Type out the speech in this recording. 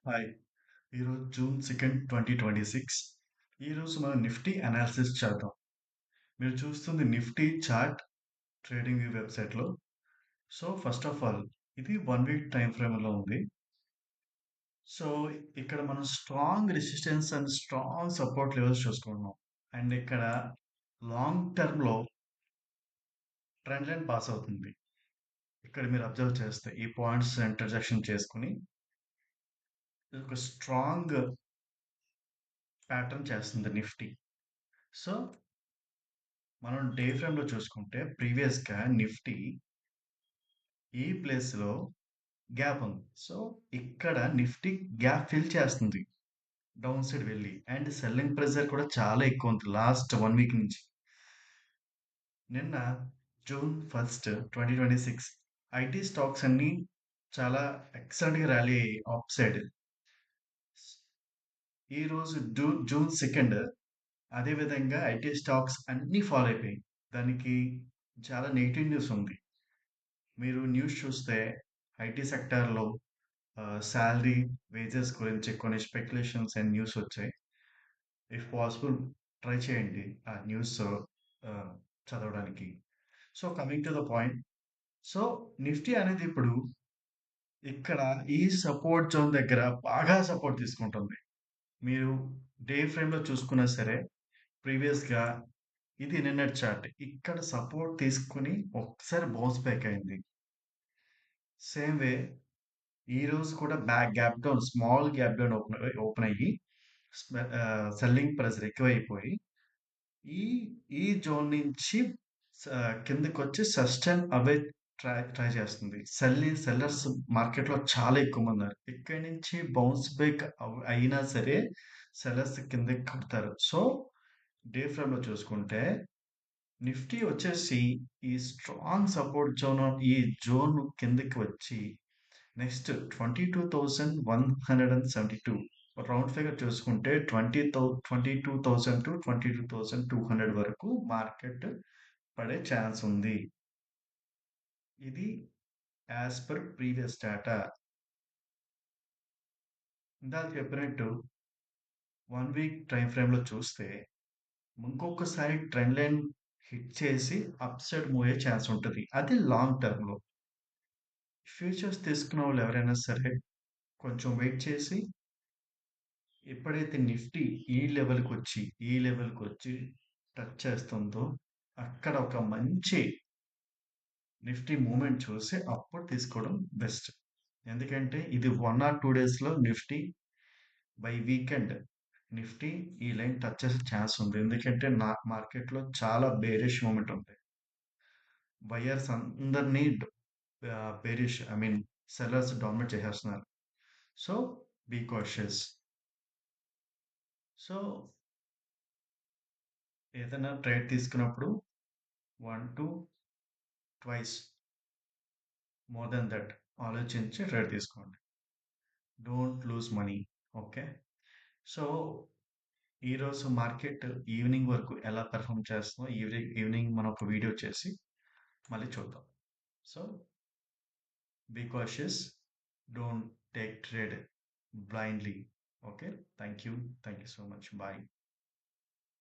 Hi. ఈరోజు June 2, 2026. ఈరోజు మనం నిఫ్టీ అనాలిసిస్ చేద్దాం. మీరు చూస్తుంది నిఫ్టీ చార్ట్ ట్రేడింగ్ వ్యూ వెబ్సైట్లో. సో ఫస్ట్ ఆఫ్ ఆల్ ఇది 1 వీక్ టైం ఫ్రేమ్లో ఉంది. సో ఇక్కడ మనం strong resistance and strong support levels చూసుకుంటున్నాం. అండ్ ఇక్కడ లాంగ్ టర్మ్లో ట్రెండ్ లైన్ పాస్ అవుతుంది. ఇక్కడ మీరు అబ్జర్వ్ చేస్తే ఈ పాయింట్స్ ఇంటర్జెక్షన్ చేసుకుని ఒక స్ట్రాంగ్ ప్యాటర్న్ చేస్తుంది నిఫ్టీ. సో మనం డే ఫ్రేమ్ లో చూసుకుంటే ప్రీవియస్ గా నిఫ్టీ ఈ ప్లేస్ లో గ్యాప్ ఉంది. సో ఇక్కడ నిఫ్టీ గ్యాప్ ఫిల్ చేస్తుంది డౌన్ సైడ్ వెళ్ళి. అండ్ సెల్లింగ్ ప్రెజర్ కూడా చాలా ఎక్కువ ఉంది లాస్ట్ 1 వీక్ నుంచి. నిన్న June 1, 2026 ఐటీ స్టాక్స్ అన్ని చాలా ఎక్సలెంట్ గా ర్యాలీ అప్ సైడ్. ఈ రోజు June 2 అదే విధంగా ఐటీ స్టాక్స్ అన్ని ఫాలో అయిపోయాయి. దానికి చాలా నెగిటివ్ న్యూస్ ఉంది. మీరు న్యూస్ చూస్తే ఐటీ సెక్టార్‌లో సాలరీ, వేజెస్ గురించి కొన్ని స్పెక్యులేషన్స్ అండ్ న్యూస్ వచ్చాయి. ఇఫ్ పాసిబుల్ ట్రై చేయండి ఆ న్యూస్ చదవడానికి. So coming to the point. So Nifty అనేది ఇప్పుడు ఇక్కడ ఈ సపోర్ట్ జోన్ దగ్గర బాగా సపోర్ట్ తీసుకుంటుంది. మీరు డే ఫ్రేమ్‌లో చూసుకున్నా సరే ప్రీవియస్‌గా ఇది నిన్నటి చార్ట్. ఇక్కడ సపోర్ట్ తీసుకొని ఒక్కసారి బౌన్స్ బ్యాక్ అయింది. సేమ్ వే ఈరోజు కూడా gap down small gap down open అయ్యి సెల్లింగ్ ప్రెజర్ ఎక్కువైపోయి ఈ ఈ జోన్ నుంచి కిందకొచ్చి సస్టైన్ అవే ట్రై చేస్తుంది. సెల్లర్స్ మార్కెట్‌లో చాలా ఎక్కువ మంది ఉన్నారు. ఇక్కడి నుంచి బౌన్స్ బ్యాక్ అయినా సరే సెల్లర్స్ కిందకి కడతారు. సో డే ఫ్రేమ్‌లో చూసుకుంటే నిఫ్టీ వచ్చేసి ఈ స్ట్రాంగ్ సపోర్ట్ జోన్ ఈ జోన్ కిందకి వచ్చి నెక్స్ట్ 22,172 రౌండ్ ఫిగర్ చూసుకుంటే 22,000 టు 22,200 వరకు మార్కెట్ పడే ఛాన్స్ ఉంది. ఇది యాజ్ పర్ ప్రీవియస్ డేటా. ఇందాక చెప్పినట్టు 1 వీక్ టైం ఫ్రేమ్ లో చూస్తే ఇంకొకసారి ట్రెండ్ లైన్ హిట్ చేసి అప్ సైడ్ మూవ్ అయ్యే ఛాన్స్ ఉంటుంది. అది లాంగ్ టర్మ్ లో. ఫ్యూచర్స్ తీసుకున్న వాళ్ళు ఎవరైనా సరే కొంచెం వెయిట్ చేసి ఎప్పుడైతే నిఫ్టీ ఈ లెవెల్‌కి వచ్చి టచ్ చేస్తుందో అక్కడ ఒక మంచి నిఫ్టీ మూవ్‌మెంట్ చూసి అప్పుడు తీసుకోవడం బెస్ట్. ఎందుకంటే ఇది 1 ఆర్ 2 డేస్‌లో నిఫ్టీ బై వీకెండ్ నిఫ్టీ ఈ లైన్ టచ్ చేసే ఛాన్స్ ఉంది. ఎందుకంటే మార్కెట్‌లో చాలా బేరిష్ మూవ్‌మెంట్ ఉంది. బయర్స్ అందరినీ bearish I mean sellers dominate చేసేస్తున్నారు. So be cautious. సో ఏదైనా ట్రేడ్ తీసుకున్నప్పుడు 1 to twice more than that ఆలోచించి ట్రేడ్ తీసుకోండి. Don't lose money. Okay. So ఈరోజు మార్కెట్ ఈవినింగ్ వరకు ఎలా పెర్ఫామ్ చేస్తుందో ఈవినింగ్ మనం ఒక వీడియో చేసి మళ్ళీ చూద్దాం. So be cautious. Don't take trade blindly. Okay. Thank you. Thank you so much. Bye.